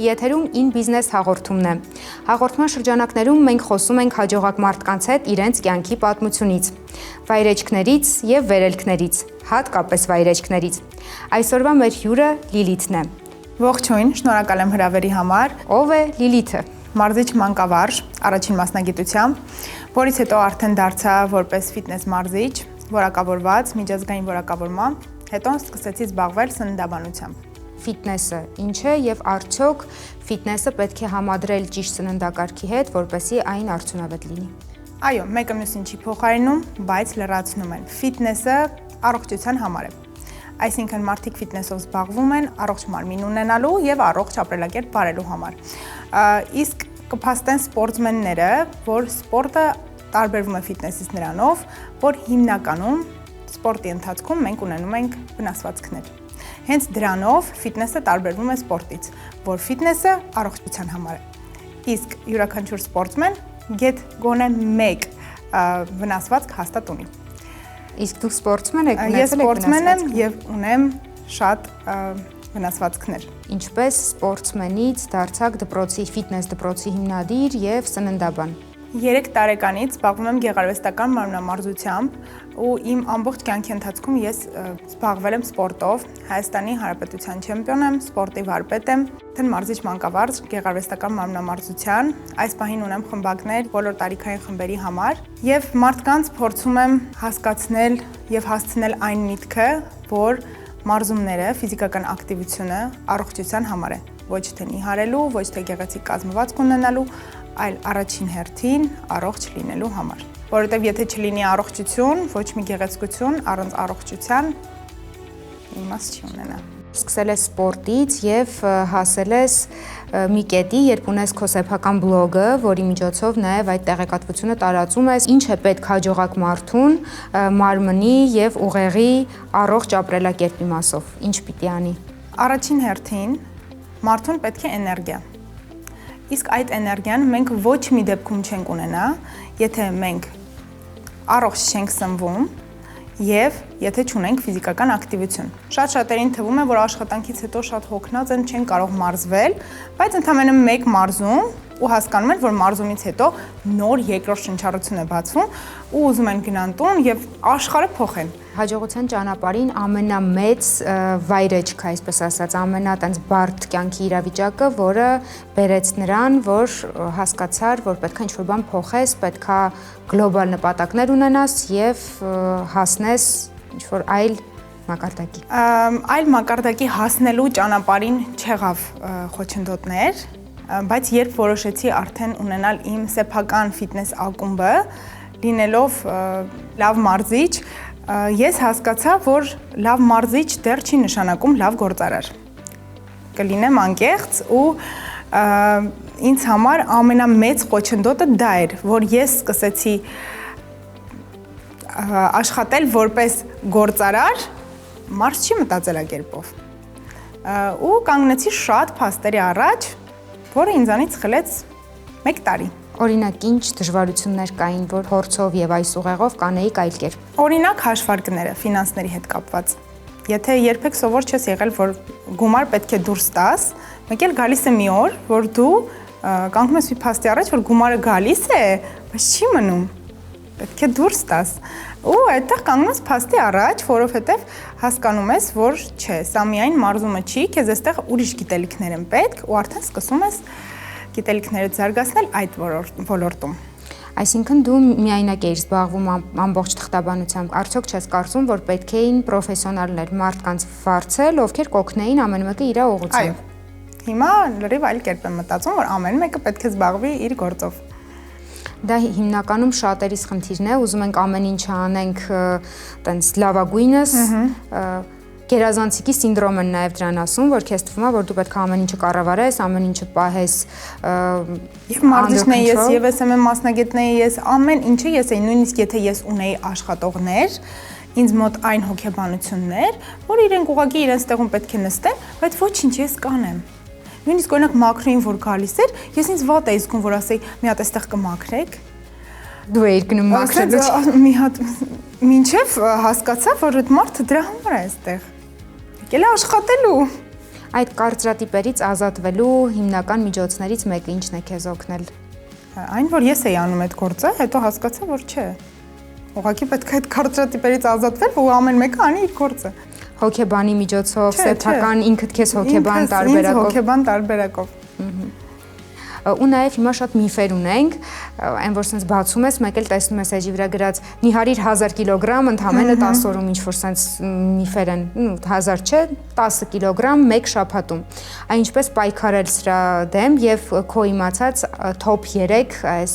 եթերում In Business հաղորդումն է։ Հաղորդման շրջանակներում մենք խոսում ենք հաջողակ մարդկանց հետ իրենց կյանքի պատմությունից, վայրեջքներից եւ վերելքներից, հատկապես վայրեջքներից։ Այսօրվա մեր հյուրը Լիլիթն է։ Ողջույն, շնորհակալ եմ հրավերի համար։ Ով է Լիլիթը։ Մարզիչ մանկավարժ, առաջին մասնագիտությամբ, որից հետո արդեն դարձա որպես ֆիթնես մարզիչ, որակավորված, միջազգային որակավորմամբ, հետո սկսեցի զբաղվել սննդաբանությամբ։ Ֆիթնեսը ինչ է եւ արդյոք ֆիթնեսը պետք է համադրել ճիշտ սննդակարգի հետ, որպեսզի այն արդյունավետ լինի։ Այո, մեկը մյուսին չի փոխարինում, բայց լրացնում են։ Ֆիթնեսը առողջության համար է։ Այսինքն մարդիկ ֆիթնեսով զբաղվում են առողջ մարմին ունենալու եւ առողջ ապրելակերպ վարելու համար։ Իսկ կփաստեն սպորտսմենները, որ սպորտը տարբերվում է ֆիթնեսից նրանով, որ հիմնականում սպորտի ընթացքում մենք ունենում ենք վնասվածքներ։ Հենց դրանով ֆիթնեսը տարբերվում է սպորտից, որ ֆիթնեսը առողջության համար է։ Իսկ յուրաքանչյուր սպորտսմեն գոնե մեկ վնասվածք հաստատ ունի։ Իսկ դուք սպորտսմեն եք, ես սպորտսմեն եմ եւ ունեմ շատ վնասվածքներ։ Ինչպես սպորտսմենից դարձաք դպրոցի ֆիթնես դպրոցի հիմնադիր եւ սննդաբան։ 3 տարեկանից զբաղվում եմ գեղարվեստական մարմնամարզությամբ ու իմ ամբողջ կյանքի ընթացքում ես զբաղվել եմ սպորտով, Հայաստանի Հանրապետության չեմպիոն եմ, սպորտի վարպետ եմ, մարզիչ մանկավարժ գեղարվեստական մարմնամարզության, այս պահին ունեմ խմբակներ բոլոր տարիքային խմբերի համար եւ մարդկանց փորձում եմ հասկացնել եւ հասցնել այն միտքը, որ մարզումները, ֆիզիկական ակտիվությունը առողջության համար է, ոչ թե նիհարելու, ոչ թե գեղեցիկ կազմվածք ունենալու, այլ առաջին հերթին առողջ լինելու համար։ Որովհետև եթե չլինի առողջություն, ոչ մի գեղեցկություն առանց առողջության իմաստ չի ունենա։ Սկսել ես սպորտից եւ հասել ես մի կետի, երբ ունես քո սեփական բլոգը, որի միջոցով նաեւ այդ տեղեկատվությունը տարածում ես, ինչ է պետք հաջողակ մարդուն մարմնի եւ ուղեղի առողջ ապրելակերպի մասով, ինչ պիտի անի։ Առաջին հերթին մարդուն պետք է էներգիա։ Իսկ այդ էներգիան մենք ոչ մի դեպքում չենք ունենա, եթե մենք առողջ չենք սնվում եւ եթե չունենք ֆիզիկական ակտիվություն։ Շատ-շատերին թվում է, որ աշխատանքից հետո շատ հոգնած են, չեն կարող մարզվել, բայց ընդամենը մեկ մարզում ու հասկանում են, որ մարզումից հետո նոր երկրորդ շնչառություն է բացվում ու ուզում են գնան տուն եւ աշխարհը փոխեն։ Հաջողության ճանապարհին ամենամեծ վայրեջքը, այսպես ասած, ամենատենց բարդ կյանքի իրավիճակը, որը բերեց նրան, որ հասկացար, որ պետք է ինչ-որ բան փոխես, պետքա գլոբալ նպատակներ ունենաս եւ հասնես ինչ-որ այլ մակարդակի։ Այլ մակարդակի հասնելու ճանապարհին չեղավ խոչընդոտներ, բայց երբ որոշեցի արդեն ունենալ իմ սեփական ֆիթնես ակումբը, լինելով լավ մարզիչ, ես հասկացա, որ լավ մարզիչ դեռ չի նշանակում լավ գործարար։ Կլինեմ անկեղծ ու ինձ համար ամենամեծ խոչընդոտը դա էր, որ ես սկսեցի աշխատել որպես գործարար մարզչի մտածելակերպով։ Ու կանգնեցի շատ փաստերի առաջ, որը ինձանից խլեց 1 տարի։ Օրինակ, ինչ դժվարություններ կային, որ փորձով եւ այս ուղեղով կանեիք այլ կերպ։ Օրինակ հաշվարկները, ֆինանսների հետ կապված։ Եթե երբեք սովոր չես եղել, որ գումար պետք է դուրս տաս, մեկ էլ գալիս է մի օր, որ դու կանգնում ես մի փաստի առաջ, որ գումարը գալիս է, բայց չի մնում։ Պետք է դուրս տաս։ Ու այդտեղ կանգնում ես փաստի առաջ, որովհետև հասկանում ես, որ չէ, սա միայն մարզումը չի, քեզ այստեղ ուրիշ գիտելիքներ են պետք ու արդեն սկսում ես գիտելիքներդ զարգացնել այդ ոլորտում։ Այսինքն դու միայնակ էիր զբաղվում ամբողջ թղթաբանությամբ, արդյոք չես կարծում, որ պետք էին պրոֆեսիոնալներ մարդկանց վարձել, ովքեր կօգնեին ամեն մեկը իր ուղղությամբ։ Այո։ Հիմա լրիվ այլ կերպ եմ մտածում, որ ամեն մեկը պետք է զբաղվի իր գործով։ Դա հիմնականում շատերիս խնդիրն է, ուզում ենք ամեն ինչ անենք տենց լավագույնս, գերազանցիկի սինդրոմ են նաև դրան ասում, որ քեզ թվում է, որ դու պետք է ամեն ինչը կառավարես, ամեն ինչը պահես։ Եվ մարզիչն էի ես, եւ SMM մասնագետն էի ես, ամեն ինչը ես էի, նույնիսկ եթե ես ունեի աշխատողներ, ինձ մոտ այն հոգեբանություններ, որ իրենք ուղղակի իրենց տեղում պետք է նստեն, բայց ոչինչ ես կանեմ։ Նույնիսկ օրինակ մաքրոին որ գալիս էր, ես ինձ վատ էի զգում, որ ասեի՝ մի հատ այստեղ կմաքրեք։ Դու էիր գնում մաքրելու։ Մի հատ մինչև հասկացա, որ այդ մարդը դրա համար է այստեղ։ Եկել է աշխատելու։ Այդ կարծրատիպերից ազատվելու հիմնական միջոցներից մեկը ինչն է քեզ օգնել։ Այն, որ ես էի անում այդ գործը, հետո հասկացա, որ չէ։ Ուղղակի պետք է այդ կարծրատիպերից ազատվել ու ամեն մեկը անի իր գործը։ Հոգեբանի միջոցով, սեփական ինքդ քեզ հոգեբան տարբերակով։ Ինձ հոգեբան տարբերակով։ Ու նաև հիմա շատ միֆեր ունենք, այն որ sense բացում ես, մեկ էլ տեսնում ես էջի վրա գրած նիհարիր 1000 կիլոգրամ, ընդամենը 10 օրում ինչ որ sense միֆեր են, 1000 չէ, 10 կիլոգրամ մեկ շաբաթում։ Այն ինչպես պայքարել սրա դեմ եւ քո իմացած top 3 այս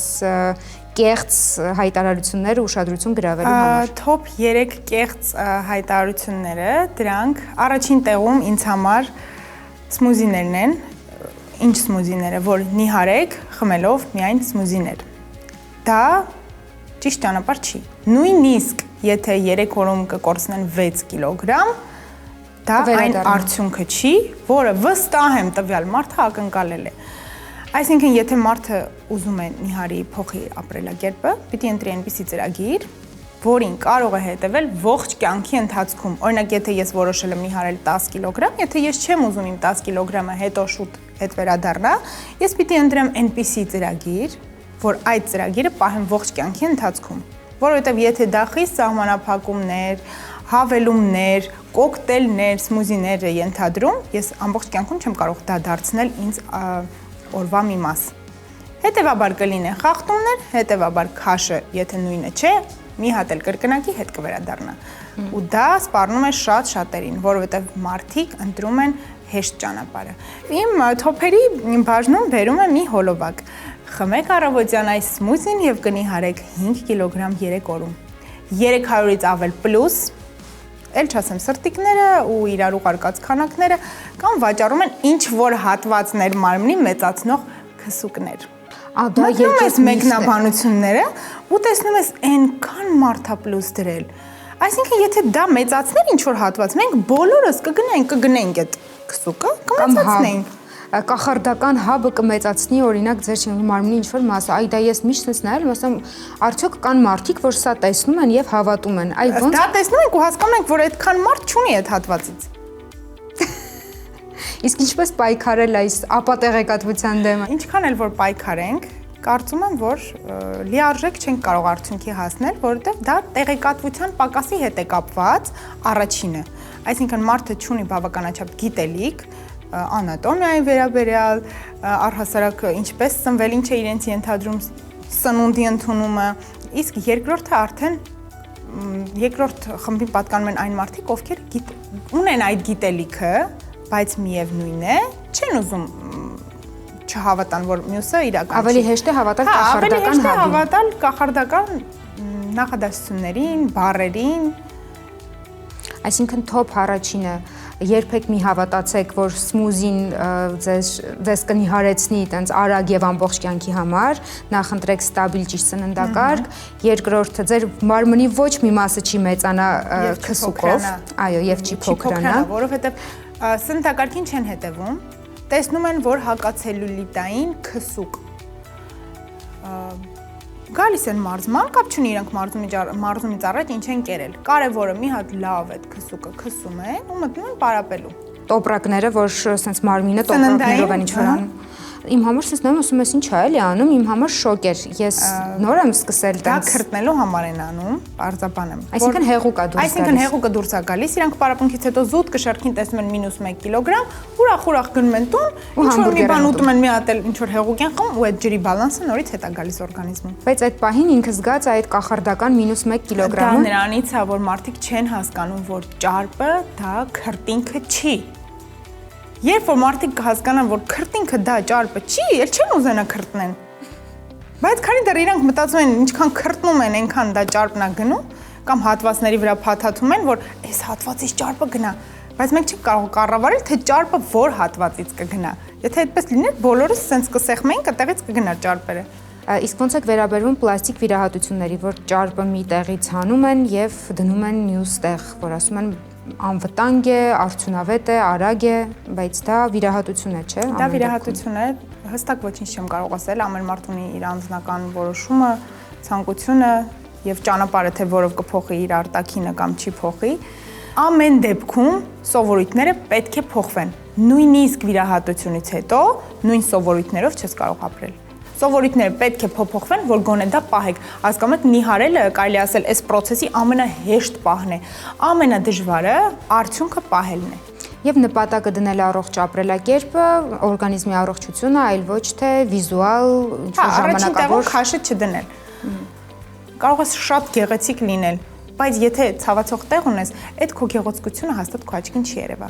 կեղծ հայտարարությունները ուշադրություն գրավելու համար։ Top 3 կեղծ հայտարարությունները, դրանք առաջին տեղում ինձ համար սմուզիներն են։ Ինչ սմուզիները, որ նիհարեք խմելով միայն սմուզիներ։ Դա ճիշտ ճանապարհ չի։ Նույնիսկ եթե 3 օրում կկորցնեն 6 կիլոգրամ, դա այն արդյունքը չի, որը վստահ եմ տվյալ մարդը ակնկալել է։ Այսինքն, եթե մարդը ուզում է նիհարի փոխի ապրելակերպը, պիտի ընտրի այնպիսի ծրագիր, որին կարող է հետևել ողջ կյանքի ընթացքում։ Օրինակ, եթե ես որոշել եմ նիհարել 10 կիլոգրամ, եթե ես չեմ ուզում իմ 10 կիլոգրամը հետո շուտ հետ վերադառնա, ես պիտի ընտրեմ այնպիսի ծրագիր, որ այդ ծրագիրը պահեմ ողջ կյանքի ընթացքում, որովհետև եթե դա խիստ սահմանափակումներ, հավելումներ, կոկտեյլներ, սմուզիներ է ենթադրում, ես ամբողջ կյանքում չեմ կարող դա դարձնել ինձ օրվա մի մաս։ Հետևաբար կլինեն խախտումներ, հետևաբար քաշը, եթե նույնը չէ, մի հատ էլ կրկնակի հետ կվերադառնա։ Ու դա սպառնում է շատ շատերին, որովհետև մարդիկ ընտրում են հեշտ ճանապարհը։ Իմ թոփերի բաժնում բերում է մի հոլովակ։ Խմեք առավոտյան այս սմուզին եւ կնիհարեք 5 կիլոգրամ 3 օրում։ 300-ից ավել պլյուս, էլ չասեմ սրտիկները ու իրար ուղարկած քանակները, կամ վաճառում են ինչ որ հատվածներ մարմնի մեծացնող քսուկներ։ Դա երկես մեկնաբանությունները ու տեսնում ես այնքան մարդա պլյուս դրել։ Այսինքն, եթե դա մեծացներ ինչ որ հատված, մենք բոլորս կգնենք այդ քսուկը, կմեծացնենք։ Կախարդական հաբը կմեծացնի օրինակ ձեր մարմնի ինչ որ մասը։ Այ դա ես միշտ ես նայել, ասեմ, արդյոք կան մարդիկ, որ սա տեսնում են եւ հավատում են։ Այ ոնց դա տեսնում ենք ու հասկանում ենք, որ այդքան մարդ չունի այդ հատվածից։ Իսկ ինչպես պայքարել այս ապատեղեկատվության դեմ։ Ինչքան էլ որ պայքարենք, կարծում եմ, որ լիարժեք չենք կարող արդյունքի հասնել, որովհետև դա տեղեկատվության պակասի հետ է կապված առաջինը։ Այսինքն մարդը չունի բավականաչափ գիտելիք անատոմիայի վերաբերյալ, առհասարակ ինչպես սնվել, ինչ է իրենց ենթադրում սնունդի ընդունումը, իսկ երկրորդը արդեն երկրորդ խմբին պատկանում են այն մարդիկ, ովքեր ունեն այդ գիտելիքը, բայց միևնույն է, չեն ուզում չհավատան, որ մյուսը իրական չի։ Ավելի հեշտ է հավատալ կախարդական հաբին։ Հավատալ կախարդական նախադասություններին, բառերին։ Այսինքն top առաջինը երբեք մի հավատացեք, որ սմուզին ձեզ կնիհարեցնի տենց արագ եւ ամբողջ կյանքի համար, նախընտրեք ստաբիլ ճիշտ սննդակարգ, երկրորդը ձեր մարմնի ոչ մի մասը չի մեծանա քսուկով, այո, եւ չի փոքրանա, որովհետեւ սննդակարգին չեն հետևում, տեսնում են, որ հակացելյուլիտային քսուկ գալիս են մարզման, կապ չունի իրենք մարզումից առաջ ինչ են կերել։ Կարևորը մի հատ լավ այդ քսուկը քսում են ու մտնում են պարապելու։ Տոպրակները, որ sense մարմինը տոպրակներով են ինչ-որ անում։ Իմ համար sense նայում ասում ես ինչ է էլի անում, իմ համար շոկ էր։ Ես նոր եմ սկսել դա քրտնելու համար են անում, պարզաբան եմ։ Այսինքն հեղուկա դուրս գալիս։ Այսինքն հեղուկը դուրս է գալիս, իրանք պարապմունքից հետո զուտ կշարքին տեսնում են -1 կիլոգրամ, ուրախ գնում են տուն, ինչ որ մի բան ուտում են, մի հատ էլ ինչ որ հեղուկ են խմում ու այդ ջրի բալանսը նորից հետ է գալիս օրգանիզմում։ Բայց այդ պահին ինքը զգաց այդ կախարդական -1 կիլոգրամը։ Դա նրանից է, որ մարդիկ չեն հասկանում, որ ճարպը դա քրտինքը չի։ Երբ որ մարդիկ կհասկանան, որ քրտինքը դա ճարպը չի, էլ չեն ուզենա քրտնեն։ Բայց քանի դեռ իրանք մտածում են, ինչքան քրտնում են, այնքան դա ճարպն է գնում, կամ հատվածների վրա փաթաթում են, որ այս հատվածից ճարպը գնա։ Բայց մենք չենք կարող կառավարել, թե ճարպը որ հատվածից կգնա։ Եթե այդպես լիներ, բոլորս սենց կսեղմեինք, այդտեղից կգնար ճարպերը։ Իսկ ոնց է վերաբերվում պլաստիկ վիրահատությունների, որ ճարպը մի տեղից հանում են եւ դնում են մյուս տեղ, որ ասում են անվտանգ է, արդյունավետ է, արագ է, բայց դա վիրահատություն է, չէ՞։ Դա վիրահատություն է, հստակ ոչինչ չեմ կարող ասել, ամեն մարդ ունի իր անձնական որոշումը, ցանկությունը եւ ճանապարհը, թե որով կփոխի իր արտաքինը կամ չի փոխի։ Ամեն դեպքում սովորույթները պետք է փոխվեն։ նույնիսկ վիրահատությունից հետո նույն սովորույթներով չես կարող ապրել։ Սովորույթները պետք է փոփոխվեն, որ գոնե դա պահեք։ Հասկանում եք, նիհարելը կարելի ասել այս process-ի ամենահեշտ պահն է։ Ամենադժվարը արդյունքը պահելն է։ Եվ նպատակը դնել առողջ ապրելակերպը, օրգանիզմի առողջությունը, այլ ոչ թե վիզուալ ինչ-որ ժամանակավոր քաշը չդնել։ Կարող է շատ գեղեցիկ լինել, բայց եթե ցավացող տեղ ունես, այդ քո գեղեցկությունը հաստատ քո աչքին չի երևա։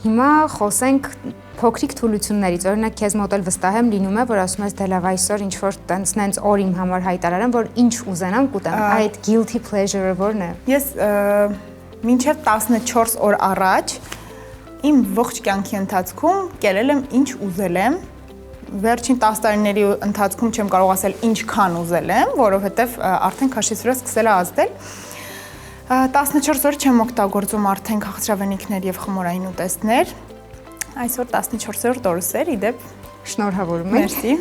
Հիմա խոսենք փոքրիկ թուլություններից, օրինակ քեզ մոտ էլ վստահ եմ լինում է, որ ասում ես դե լավ այսօր ինչ որ տենց օր իմ համար հայտարարեմ, որ ինչ ուզենամ կուտեմ, այդ guilty pleasure-ը որն է։ Ես մինչև 14 օր առաջ իմ ողջ կյանքի ընթացքում կերել եմ ինչ ուզել եմ, վերջին 10 տարիների ընթացքում չեմ կարող ասել ինչքան ուզել եմ, որովհետև արդեն քաշից վրա սկսել է ազդել։ 14 օր չեմ օգտագործում արդեն քաղցրավենիքներ եւ խմորային ուտեստներ։ Այսօր 14-րդ օրս էր, իդեպ շնորհավորում եմ։ Մերսի։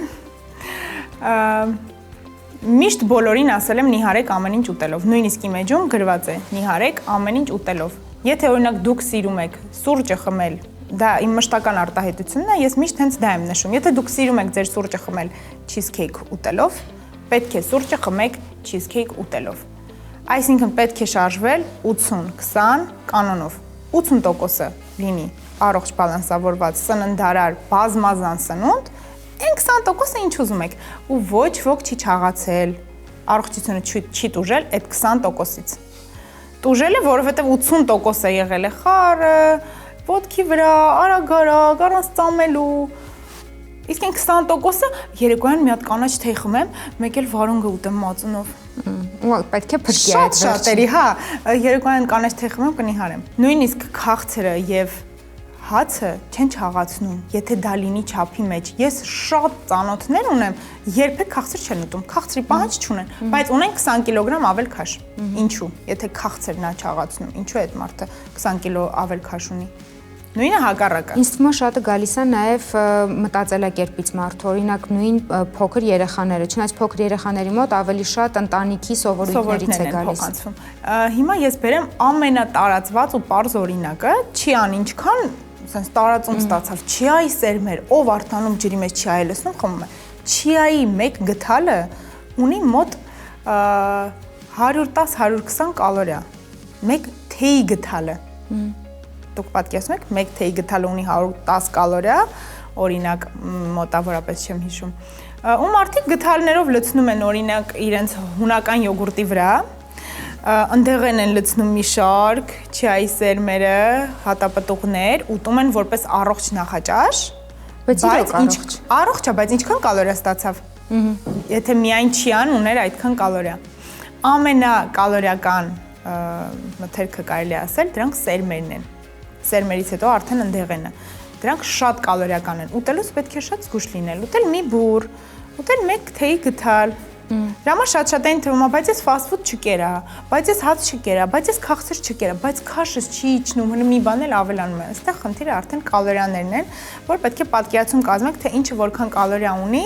Միշտ բոլորին ասել եմ նիհարեք ամեն ինչ ուտելով։ Նույնիսկ իմ էջում գրված է նիհարեք ամեն ինչ ուտելով։ Եթե օրինակ դուք սիրում եք սուրճը խմել, դա իմ մշտական արտահայտությունն է, ես միշտ հենց դա եմ նշում։ Եթե դուք սիրում եք ձեր սուրճը խմել cheesecake ուտելով, պետք է սուրճը խմեք cheesecake ուտելով։ Այսինքն պետք է շարժվել 80-20 կանոնով։ 80%-ը լինի առողջ բալանսավորված սննդարար բազմազան սնունդ, այն 20%-ը ինչ ուզում եք, ու ոչ ոք չի չաղացել, առողջությունը չի տուժել այդ 20%-ից։ Տուժել է, որովհետև 80%-ը եղել է խառը, ոտքի վրա, արագ-արագ, առանց ծամելու։ Իսկ այն 20%-ը երեկոյան մի հատ կանաչ թեյ խմեմ, մեկ էլ վարունգը ուտեմ մածունով։ Ու պետք է փրկի այդ շատերի, հա, երեկոյան կանաչ թեյ խմեմ կնիհարեմ։ Նույնիսկ քաղցրը եւ հացը չեն չաղացնում, եթե դա լինի չափի մեջ։ Ես շատ ծանոթներ ունեմ, երբեք քաղցր չեն ուտում, քաղցրի պահանջ չունեն, բայց ունեն 20 կիլոգրամ ավել քաշ։ Ինչու՞, եթե քաղցրն է չաղացնում, ինչու է այդ մարդը 20 կիլո ավել քաշ ունի։ Նույնը հակառակը։ Ինձ թվում է շատը գալիս է նաև մտածելակերպից մարդու, օրինակ նույն փոքր երեխաները, չնայած փոքր երեխաների մոտ ավելի շատ ընտանիքի սովորույթներից է գալիս։ Հիմա ես բերեմ ամենատարածված ու պարզ օրինակը, չիան ինչքան sense տարածում ստացավ, չիայի սերմեր, ով արտանում ջրի մեջ չիայի լցնում խմում է։ Չիայի մեկ գթալը ունի մոտ 110-120 կալորիա։ Մեկ թեյի գթալը։ Դուք պատկերացնում եք, մեկ թեյի գթալը ունի 110 կալորիա, օրինակ մոտավորապես չեմ հիշում։ Ու մարդիկ գթալներով լցնում են օրինակ իրենց հունական յոգուրտի վրա, ընդեղեն են լցնում մի շարք, չիայի սերմերը, հատապտուղներ, ուտում են որպես առողջ նախաճաշ, բայց առողջ է, բայց ինչքան կալորիա ստացավ։ Եթե միայն չիան ուներ այդքան կալորիա։ Ամենակալորիական մթերքը կարելի ասել, դրանք սերմերն են։ Սերմերից հետո արդեն ընդեղենը։ Դրանք շատ կալորիական են։ Ուտելուց պետք է շատ զգուշ լինել։ Ուտել մի բուռ, ուտել մեկ թեյի գթալ։ Դրա համար շատ են թվում, բայց ես fast food չկերա, բայց ես հաց չկերա, բայց ես քաղցր չկերա, բայց քաշս չի իջնում, հենց մի բան էլ ավելանում է։ Այստեղ խնդիրը արդեն կալորիաներն են, որ պետք է պատկերացում կազմեք, թե ինչը որքան կալորիա ունի,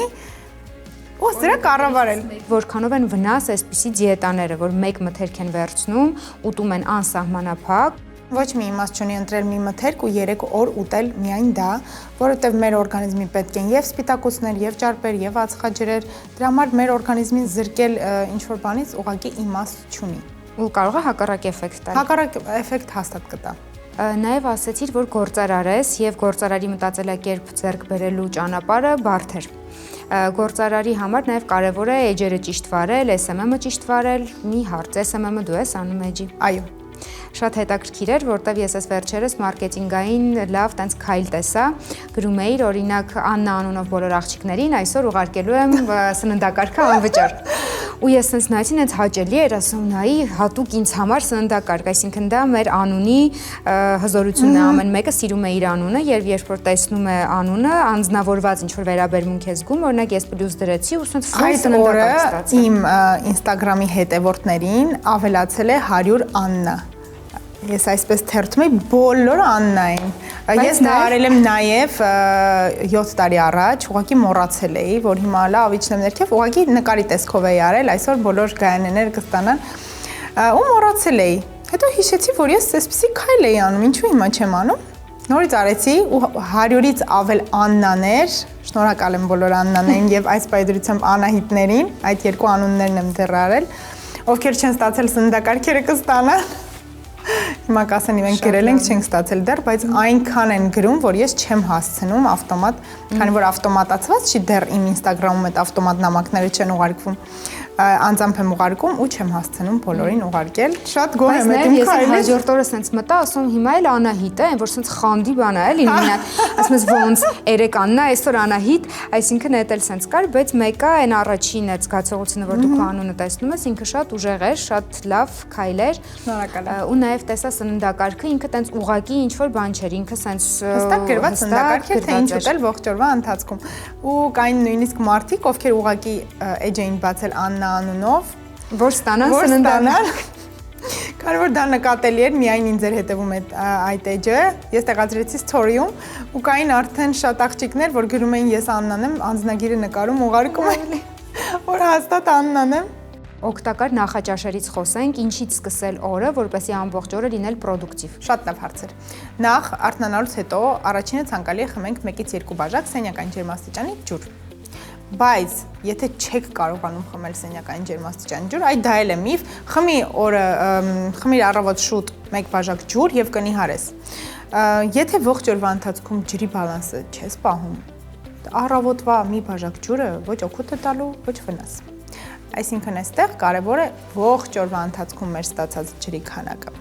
ու դրա կառավարել։ Որքանով են վնաս այսպիսի դիետաները, որ մեկ մթերք են վերցնում, ուտում են անսահմանափակ։ Ոչ մի իմաստ չունի ընտրել մի մթերք ու 3 օր ուտել միայն դա, որովհետև մեր օրգանիզմի պետք են եւ սպիտակուցներ, եւ ճարպեր, եւ ածխաջրեր, դրա համար մեր օրգանիզմին զրկել ինչ-որ բանից ուղղակի իմաստ չունի։ Ու կարող է հակառակ էֆեկտ տալ։ Հակառակ էֆեկտ հաստատ կտա։ Նաև ասացիր, որ գործարար ես եւ գործարարի մտածելակերպ ձեռք բերելու ճանապարհը բարդ էր։ Գործարարի համար նաև կարևոր է էջերը ճիշտ վարել, SMM-ը ճիշտ վարել, մի հարց, SMM-ը դու ես անում էջի։ Այո։ Շատ հետաքրքիր էր, որտեվ ես այս վերջերս մարքեթինգային լավ տենց քայլ տեսա, գրում էիր օրինակ Աննա անունով բոլոր աղջիկներին, այսօր ուղարկելու եմ սննդակարգը անվճար։ Ու ես sense նայեցին, հենց հաճելի էր, ասում նայի հատուկ ինձ համար սննդակարգ, այսինքն դա մեր անունի հզորությունն է, ամեն մեկը սիրում է իր անունը, եւ երբ որ տեսնում է անունը, անձնավորված ինչ որ վերաբերմունք է զգում, օրինակ ես պլյուս դրեցի ու sense full սննդակարգ ստացա։ Իմ Instagram-ի հետևորդներին ավելացել է 100 Աննա։ Ես այսպես թերթում եմ բոլոր Աննային։ Ես դա արել եմ նաև 7 տարի առաջ, ուղղակի մոռացել էի, որ հիմա լավ իջնեմ ներքև, ուղղակի նկարի տեսքով էի արել, այսօր բոլոր գայաներները կստանան ու մոռացել էի։ Հետո հիշեցի, որ ես այսպեսի քայլ էի անում, ինչու հիմա չեմ անում։ Նորից արեցի ու 100-ից ավել Աննաներ, շնորհակալ եմ բոլոր Աննաներին եւ այս պայծրությամբ Անահիտներին, այդ երկու անուններն եմ դեռ արել, ովքեր չեն ստացել սննդակարգերը կստանան։ Հիմա կասեն իրենք գրել ենք, չենք ստացել դեռ, բայց այնքան են գրում, որ ես չեմ հասցնում ավտոմատ, քանի որ ավտոմատացված չի դեռ իմ Instagram-ում այդ ավտոմատ նամակները չեն ուղարկվում։ Անձամբ եմ ուղարկում ու չեմ հասցնում բոլորին ուղարկել։ Շատ գոհ եմ այդ իմ քայլից։ Ես հաջորդ օրը սենց մտա, ասում հիմա էլ Անահիտ է, որ սենց խանդի բան է, էլի մինան։ Ասում ես ոնց երեք Աննա, այսօր Անահիտ, այսինքն էդ էլ սենց կար, բայց մեկը այն առաջին այդ զգացողությունը, որ դու քո անունը տեսնում ես, ինքը շատ ուժեղ էր, շատ լավ քայլ էր։ Շնորհակալ եմ։ Ու նաև տեսա սննդակարգը, ինքը տենց ուղակի ինչ որ բան չէր, ինքը սենց հստակ գրված սննդակարգ էր, թե ինչ ուտել ողջ օրվա ընթացքում։ Ու կային նույնիսկ մարդիկ, ովքեր ուղակի էջ էին բացել Աննա անունով, որ ստանան սննդակարգ։ Քանի որ դա նկատելի էր, միայն ինձ էր հետևում այդ էջը, ես տեղադրեցի story-ում ու կային արդեն շատ աղջիկներ, որ գրում էին ես Աննան եմ, անձնագիրը նկարում ուղարկում էին, որ հաստատ Աննան եմ։ Օգտակար նախաճաշերից խոսենք, ինչից սկսել օրը, որպեսզի ամբողջ օրը լինել պրոդուկտիվ։ Շատ լավ հարց էր։ Նախ արթնանալուց հետո առաջինը ցանկալի է խմենք 1-ից 2 բաժակ սենյակային ջերմաստիճանի ջուր։ Բայց եթե չեք կարողանում խմել սենյակային ջերմաստիճանի ջուր, այդ դա էլ է միֆ, խմիր առավոտ շուտ 1 բաժակ ջուր եւ կնիհարես։ Եթե ողջ օրվա ընթացքում ջրի բալանսը չես պահում, առավոտվա մի բաժակ ջուրը ոչ օգուտ է տալու, ոչ վնաս։ Այսինքն այստեղ կարևոր է ողջ օրվա ընթացքում մեր ստացած ջրի քանակը։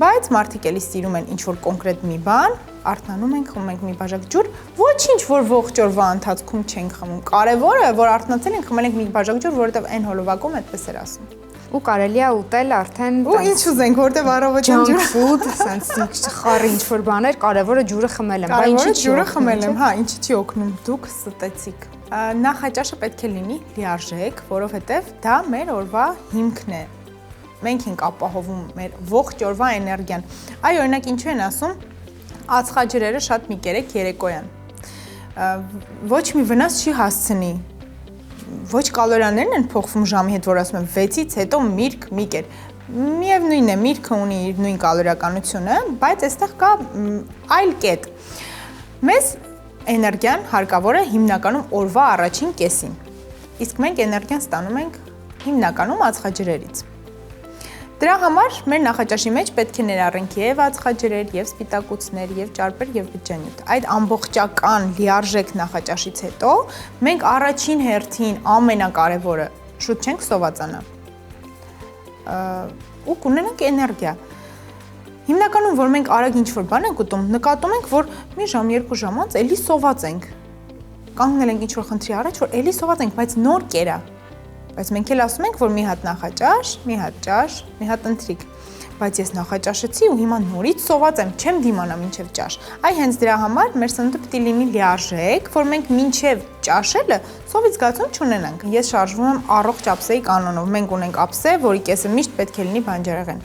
Բայց մարդիկ էլի սիրում են ինչ-որ կոնկրետ մի բան, արթնանում ենք, խմում ենք մի բաժակ ջուր, ոչինչ որ ողջ օրվա ընթացքում չենք խմում։ Կարևորը է, որ արթնացել ենք, խմել ենք մի բաժակ ջուր, որովհետև այն հոլովակում այդպես էր ասում։ Ու կարելի է ուտել արդեն ու ինչ ուզենք, որտեվ առավոտյան ջանք ֆուդ, sense խառի ինչ որ բաներ, կարևորը ջուրը խմելն է, բայց ինչի՞ ջուրը խմելն, հա, ինչի՞ չի օգնում, դուք ստեցիք։ Նախաճաշը պետք է լինի լիարժեք, որովհետև դա մեր օրվա հիմքն է։ Մենք ենք ապահովում մեր ողջ օրվա էներգիան։ Այ օրինակ ինչու են ասում, ածխաջրերը շատ մի կերեք երեկոյան։ Ոչ մի վնաս չի հասցնի։ Ոչ կալորիաներն են փոխվում ժամի հետ, որ ասում եմ 6-ից հետո միրգ մի կեր։ Միևնույն է, միրգը ունի իր նույն կալորիականությունը, բայց այստեղ կա այլ կետ։ Մեզ էներգիան հարկավոր է հիմնականում օրվա առաջին կեսին։ Իսկ մենք էներգիան ստանում ենք հիմնականում ածխաջրերից։ Դրա համար մեր նախաճաշի մեջ պետք է ներառենք եւ ածխաջրեր, եւ սպիտակուցներ, եւ ճարպեր, եւ բջջանյութ։ Այդ ամբողջական լիարժեք նախաճաշից հետո մենք առաջին հերթին ամենակարևորը շուտ չենք սովածանա։ Ու կունենանք էներգիա։ Հիմնականում որ մենք արագ ինչ-որ բան ենք ուտում, նկատում ենք, որ մի ժամ, 2 ժամ անց էլի սոված ենք։ Կանգնել ենք ինչ-որ խնդրի առաջ, որ էլի սոված ենք, բայց նոր կերա։ Բայց մենք էլ ասում ենք, որ մի հատ նախաճաշ, մի հատ ճաշ, մի հատ ընթրիք։ Բայց ես նախաճաշեցի ու հիմա նորից սոված եմ, չեմ դիմանա մինչև ճաշ։ Այ հենց դրա համար մեր սնունդը պետք է լինի լիարժեք, որ մենք մինչև ճաշելը սովից զգացում չունենանք։ Ես շարժվում եմ առողջ ափսեի կանոնով։ Մենք ունենք ափսե, որի կեսը միշտ պետք է լինի բանջարեղեն։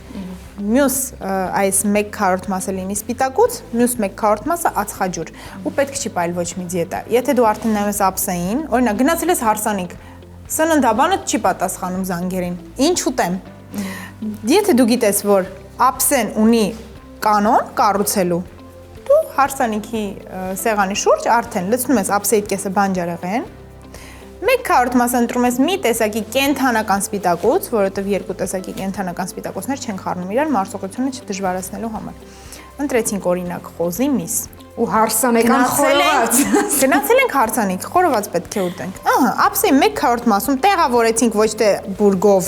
Մյուս այս 1/4 մասը լինի սպիտակուց, մյուս 1/4 մասը ածխաջուր։ Ու պետք չի պայել ոչ մի դիետա։ Եթե դու արդեն նայում ես ափսեին, օրինակ գնացել ես հարսանիք, սննդաբանը չի պատասխանում զանգերին։ Ինչ ուտեմ։ Եթե դու գիտես, որ ափսեն ունի կանոն կառուցելու, դու հարսանիքի սեղանի շուրջ արդեն լցնում ես ափսեիդ կեսը բանջարեղեն, 1/4 մասը ընտրում ես մի տեսակի կենթանական սպիտակուց, որովհետև երկու տեսակի կենթանական սպիտակուցներ չեն խառնում իրար մարսողությունը չդժվարացնելու համար։ Ընտրեցինք օրինակ խոզի միս։ Ու հարսանեկան խորոված։ Գնացել ենք հարսանիք, խորոված պետք է ուտենք։ Ահա, ափսեի 1/4 մասում տեղավորեցինք ոչ թե բուրգով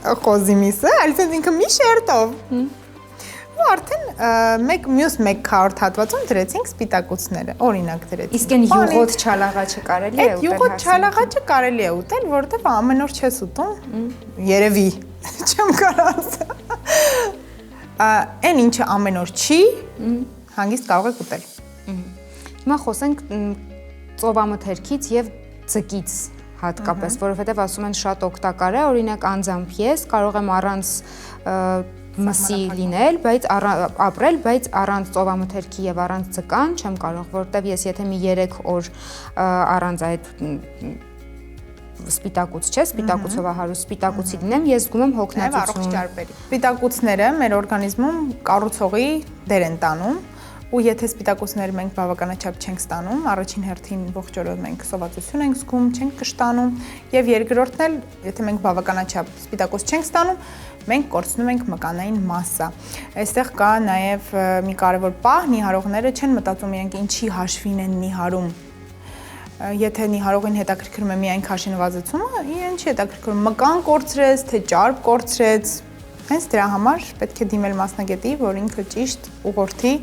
խոզի միսը, այլ ինքը մի շերտով։ Ու արդեն մյուս 1/4 հատվածում դրեցինք սպիտակուցները, օրինակ դրեցինք։ Իսկ այն յուղոտ չալաղաչը կարելի է ուտել։ Այդ յուղոտ չալաղաչը կարելի է ուտել, որովհետև ամեն օր չես ուտում։ Երևի, չեմ կարող ասել։ Այն ինչը ամեն օր չի, հանգիստ կարող եք ուտել։ Հիմա խոսենք ծովամթերքից եւ ձկից հատկապես, որովհետեւ ասում են շատ օգտակար է, օրինակ անձամբ ես կարող եմ առանց մսի լինել, բայց ապրել, բայց առանց ծովամթերքի եւ առանց ձկան չեմ կարող, որովհետեւ ես եթե մի 3 օր առանց այդ սպիտակուց չէ, սպիտակուցով հարուստ սպիտակուցի լինեմ, ես զգում եմ հոգնածություն։ Առողջ ճարպերի։ Սպիտակուցները մեր օրգանիզմում կառուցողի դեր են տանում ու եթե սպիտակուցները մենք բավականաչափ չենք ստանում, առաջին հերթին ողջ օրը մենք սովածություն ենք զգում, չենք կշտանում, եւ երկրորդն էլ, եթե մենք բավականաչափ սպիտակոց չենք ստանում, մենք կորցնում ենք մկանային մասսա։ Այստեղ կա նաեւ մի կարևոր պահ, նիհարողները չեն մտածում իրենք ինչի հաշվին են նիհարում։ Եթե նիհարողին հետաքրքրում է միայն քաշի նվազեցումը, իրեն չի հետաքրքրում մկան կորցրեց, թե ճարպ կորցրեց։ Հենց դրա համար պետք է դիմել մասնագետի, որ ինքը ճիշտ ուղղորդի,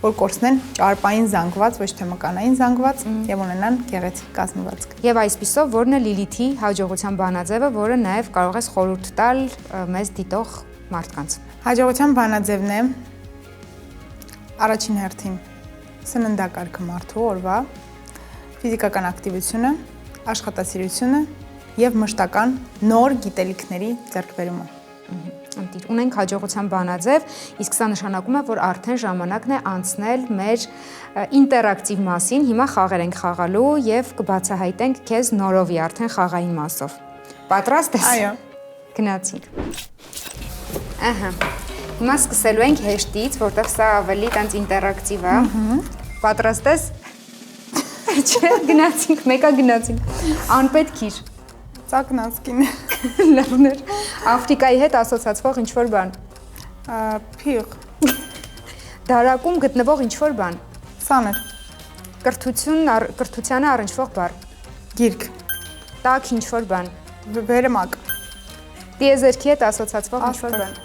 որ կորցնեն ճարպային զանգված, ոչ թե մկանային զանգված եւ ունենան գեղեցիկ կազմվածք։ Եվ այսպիսով որն է Լիլիթի հաջողության բանաձևը, որը նաեւ կարող ես խորհուրդ տալ մեզ դիտող մարդկանց։ Հաջողության բանաձևն է առաջին հերթին սննդակարգը մարդու օրվա, ֆիզիկական ակտիվությունը, աշխատասիրությունը եւ մշտական նոր գիտելիքների ձեռքբերումը։ Ընտիր, ունենք հաջողության բանաձև, իսկ սա նշանակում է, որ արդեն ժամանակն է անցնել մեր ինտերակտիվ մասին, հիմա խաղեր ենք խաղալու եւ կբացահայտենք քեզ նորովի արդեն խաղային մասով։ Պատրաստ ես։ Այո։ Գնացինք։ Ահա։ Հիմա սկսելու ենք հեշտից, որտեղ սա ավելի տենց ինտերակտիվ է։ Պատրաստ ես։ Չէ, գնացինք, մեկա գնացինք։ Անպետք իր։ Ծակնածկին։ Լավներ։ Աֆրիկայի հետ ասոցացվող ինչ-որ բան։ Փիղ։ Դարակում գտնվող ինչ-որ բան։ Սաներ։ Կրթությանը առնչվող բառ։ Գիրք։ Տաք ինչ-որ բան։ Վերմակ։ Տիեզերքի հետ ասոցացվող ինչ-որ բան։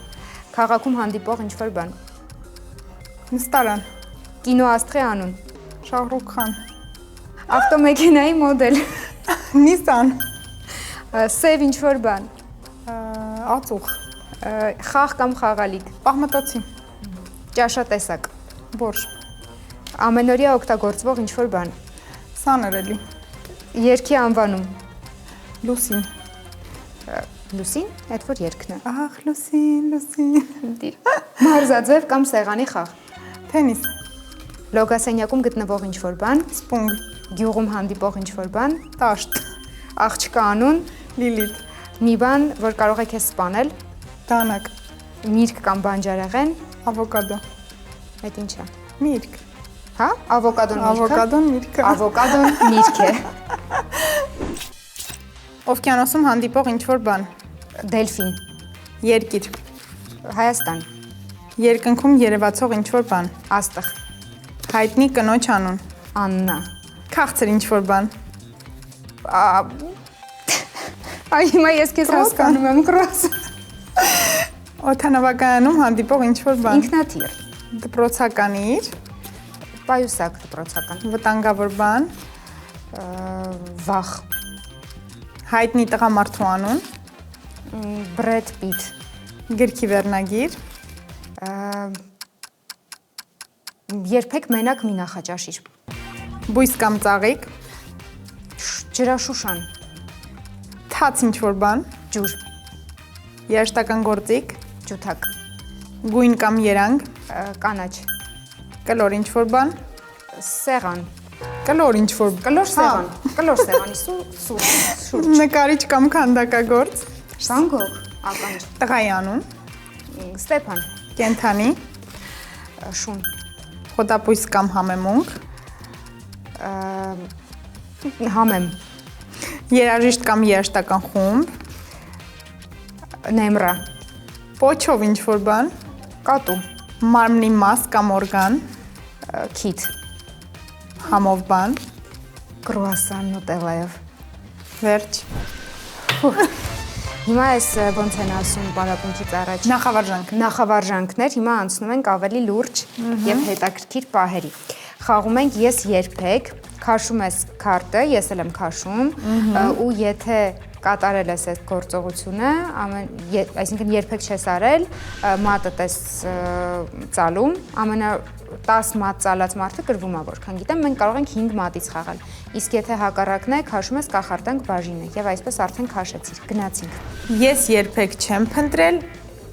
Քաղաքում հանդիպող ինչ-որ բան։ Նստարան։ Կինոաստղի անուն։ Շահրուխ Խան։ Ավտոմեքենայի մոդել։ Նիսան։ Սև ինչ-որ բան։ Ածուխ։ Խաղ կամ խաղալիք։ Պահմտոցի։ Ճաշատեսակ։ Բորշ։ Ամենօրյա օգտագործվող ինչ-որ բան։ Սաներ էլի։ Երգի անվանում։ Լուսին։ Լուսին, այդ որ երգն է։ Ահ, լուսին, լուսին։ Մարզաձև կամ սեղանի խաղ։ Թենիս։ Լոգասենյակում գտնվող ինչ-որ բան։ Սպունգ։ Գյուղում հանդիպող ինչ-որ բան։ Տաշտ։ Աղջկա անուն։ Լիլիթ։ Մի բան, որ կարող է քեզ սպանել։ Դանակ։ Միրգ կամ բանջարեղեն։ Ավոկադո։ Այդ ինչ է։ Միրգ։ Հա, ավոկադոն միրգը։ Ավոկադոն միրգը։ Ավոկադոն միրգ է։ Օվկիանոսում հանդիպող ինչ-որ բան։ Դելֆին։ Երկիր։ Հայաստան։ Երկնքում երևացող ինչ-որ բան։ Աստղ։ Հայտնի կնոջ անուն։ Աննա։ Քաղցր ինչ-որ բան։ Այ հիմա ես քեզ հասկանում եմ, կրոս։ Օդանավակայանում հանդիպող ինչ-որ բան։ Ինքնաթիռ։ Դպրոցականիր։ Պայուսակ դպրոցական։ Վտանգավոր բան։ Վախ։ Հայտնի տղամարդու անուն։ Բրեդ Պիտ։ Գրքի վերնագիր։ Երբեք մենակ մի նախաճաշիր։ Բույս կամ ծաղիկ։ Ջրաշուշան։ Թաց ինչ-որ բան։ Ջուր։ Երաժշտական գործիք։ Ջութակ։ Գույն կամ երանգ։ Կանաչ։ Կլոր ինչ-որ բան։ Սեղան։ Կլոր ինչ-որ Կլոր սեղան։ Կլոր սեղանի սուրճ։ Նկարիչ կամ քանդակագործ։ Վան Գոգ, ականջ։ Տղայի անուն։ Ստեփան։ Կենթանի։ Շուն։ Խոտապույս կամ համեմունք։ Համեմ։ Երաժիշտ կամ երաժշտական խումբ։ Նեմրա։ Պոչով ինչ-որ բան։ Կատու։ Մարմնի մաս կամ օրգան։ Քիթ։ Համով բան։ Կրուասան նուտելայով։ Վերջ։ Հիմա այս ոնց են ասում պարապմունքից առաջ։ Նախավարժանք։ Նախավարժանքներ, հիմա անցնում ենք ավելի լուրջ եւ հետաքրքիր պահերի։ Խաղում ենք ես երբեք, քաշում ես քարտը, ես էլ եմ քաշում, ու եթե կատարել ես այդ գործողությունը, այսինքն երբեք չես արել, մատդ ես ծալում, 10 մատ ծալած մարդը կրվում է, որքան գիտեմ, մենք կարող ենք 5 մատից խաղալ։ Իսկ եթե հակառակն է, քաշում ես կախարդանք բաժինը, եւ այսպես արդեն քաշեցիր, գնացինք։ Ես երբեք չեմ փնտրել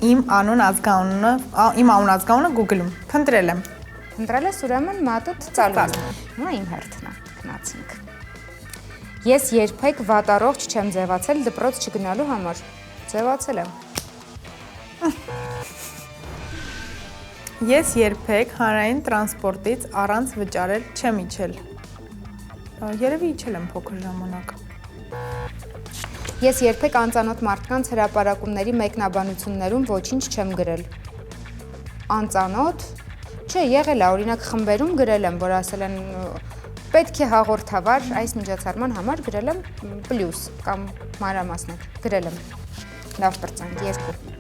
իմ անուն ազգանունը Google-ում։ Փնտրել եմ։ Փնտրել ես ուրեմն մատդ ծալում։ Հիմա իմ հերթն է, գնացինք։ Ես երբեք վատառողջ չեմ ձևացել դպրոց չգնալու համար։ Ձևացել եմ։ Ես երբեք հանրային տրանսպորտից առանց վճարել չեմ իջել։ Երևի իջել եմ փոքր ժամանակ։ Ես երբեք անծանոթ մարդկանց հրապարակումների մեկնաբանություններում ոչինչ չեմ գրել։ Անծանոթ։ Չէ, եղել է, օրինակ խմբերում գրել եմ, որ ասել են պետք է հաղորդավար այս միջոցառման համար գրել եմ պլյուս կամ մանրամասներ, գրել եմ։ Լավ բրծանք, 2։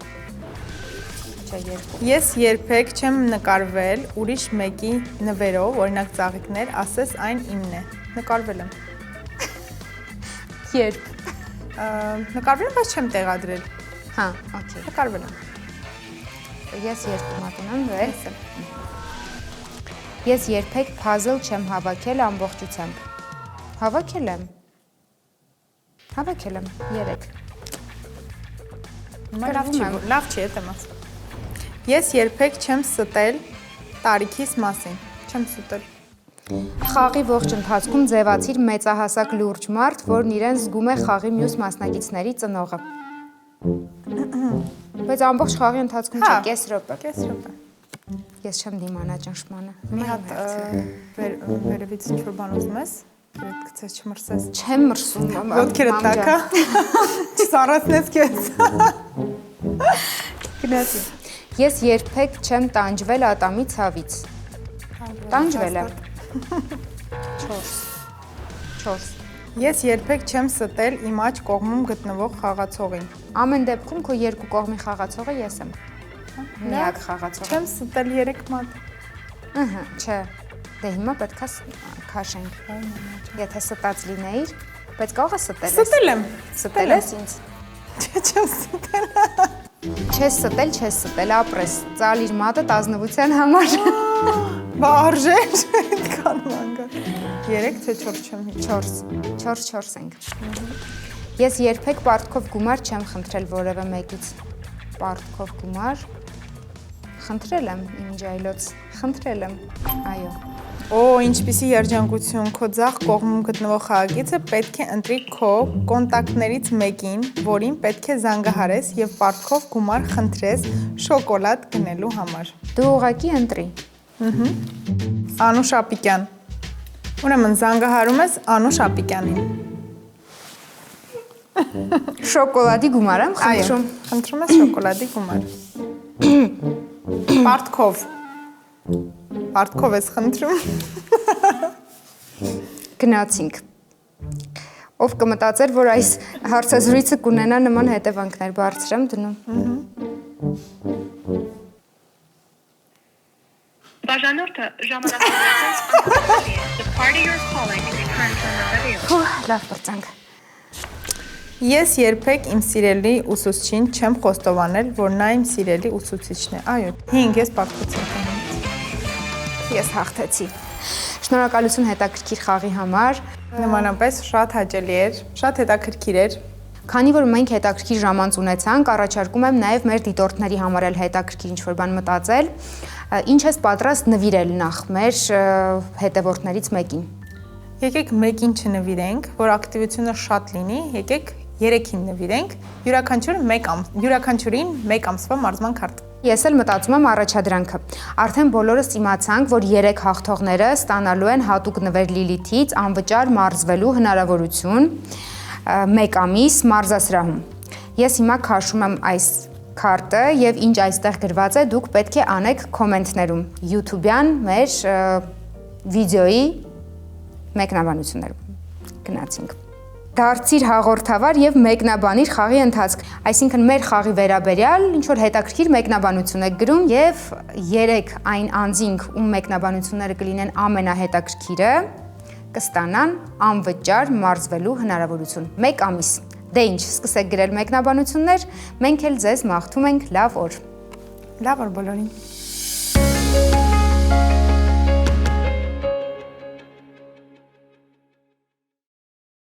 Չէ, 2։ Ես երբեք չեմ նկարվել ուրիշ մեկի նվերով, օրինակ ծաղիկներ, ասես այն իմն է։ Նկարվել եմ։ Երբ։ Նկարվել եմ, բայց չեմ տեղադրել։ Հա, օքեյ։ Նկարվել եմ։ Ես 2 մատունեմ, 6։ Ես երբեք puzzle չեմ հավաքել ամբողջությամբ։ Հավաքել եմ։ 3։ Լավ չի, էդ եմ ասում։ Ես երբեք չեմ ստել տարիքիս մասին։ Չեմ ստել։ Խաղի ողջ ընթացքում ձևացիր մեծահասակ լուրջ մարդ, որն իրեն զգում է խաղի մյուս մասնակիցների ծնողը։ Բայց ամբողջ խաղի ընթացքում չէ, կես րոպե։ Կես րոպե։ Ես չեմ դիմանա ճնշմանը։ Մի հատ վերևից ինչ-որ բան ուզում ես, դրդ գցես չմրսես։ Չեմ մրսում։ Ոտքերը տակա։ Չսառացնես քեզ։ Գնացի։ Ես երբեք չեմ տանջվել ատամի ցավից։ Տանջվել եմ։ 4։ Ես երբեք չեմ ստել իմ աջ կողմում գտնվող խաղացողին։ Ամեն դեպքում քո երկու կողմի խաղացողը ես եմ։ Միակ խաղացողը։ Չեմ ստել 3 մատ։ Ահա, չէ։ Դե հիմա պետքա քաշենք։ Եթե ստած լինեիր, բայց կարող է ստել ես։ Ստել եմ։ Ստել ես ինձ։ Չէ, չեմ ստել։ Չես ստել, ապրես։ Ծալիր մատը ազնվության համար։ Բա արժեր, այդքան մանգա։ 3 թե 4 չեմ հիշում։ 4 ենք։ Ես երբեք պարտքով գումար չեմ խնդրել որևէ մեկից։ Պարտքով գումար խնդրել եմ իմ ջայլոց, խնդրել եմ, այո։ Օ, ինչպիսի երջանկություն, քո ձախ կողմում գտնվող խաղագիծը պետք է ընտրի քո կոնտակտներից մեկին, որին պետք է զանգահարես եւ պարտքով գումար խնդրես շոկոլադ գնելու համար։ Դու ուղղակի ընտրի։ Անուշ Ապիկյան։ Ուրեմն զանգահարում ես Անուշ Ապիկյանին։ Շոկոլադի գումար եմ խնդրում։ Խնդրում ես շոկոլադի գումար։ Պարտքով։ Պարտքով ես խնդրում։ Գնացինք։ Ով կմտածեր, որ այս հարցազրույցը կունենա նման հետևանքներ, բարձր եմ դնում։ Բաժանորդը ժամանակավորապես կողմի է։ The party you're calling is currently unavailable. Լավ բրծանք։ Ես երբեք իմ սիրելի ուսուցչին չեմ խոստովանել, որ նա իմ սիրելի ուսուցիչն է։ Այո, 5 ես պարտության։ Ես հաղթեցի։ Շնորհակալություն հետաքրքիր խաղի համար։ Նմանապես շատ հաճելի էր, շատ հետաքրքիր էր։ Քանի որ մենք հետաքրքիր ժամանց ունեցանք, առաջարկում եմ նաև մեր դիտորդների համար էլ հետաքրքիր ինչ-որ բան մտածել։ Ինչ ես պատրաստ նվիրել նախ մեր հետևորդներից մեկին։ Եկեք մեկին չնվիրենք, որ ակտիվությունը շատ լինի, եկեք 3-ին նվիրենք, յուրաքանչյուրին 1 ամսվա մարզման քարտ։ Ես էլ մտածում եմ առաջադրանքը։ Արդեն բոլորս իմացանք, որ 3 հաղթողները ստանալու են հատուկ նվեր Լիլիթից անվճար մարզվելու հնարավորություն 1 ամիս մարզասրահում։ Ես հիմա քաշում եմ այս քարտը եւ ինչ այստեղ գրված է, դուք պետք է անեք կոմենտներում YouTube-յան մեր վիդեոյի մեկնաբանություններում։ Գնացինք։ Դարձիր հաղորդավար եւ մեկնաբանիր խաղի ընթացք։ Այսինքն մեր խաղի վերաբերյալ ինչ որ հետաքրքիր մեկնաբանություն եք գրում եւ 3 այն անձինք, ում մեկնաբանությունները կլինեն ամենահետաքրքիրը, կստանան անվճար մարզվելու հնարավորություն 1 ամիս։ Դե ինչ, սկսեք գրել մեկնաբանություններ, մենք էլ ձեզ մաղթում ենք լավ օր։ Լավ օր բոլորին։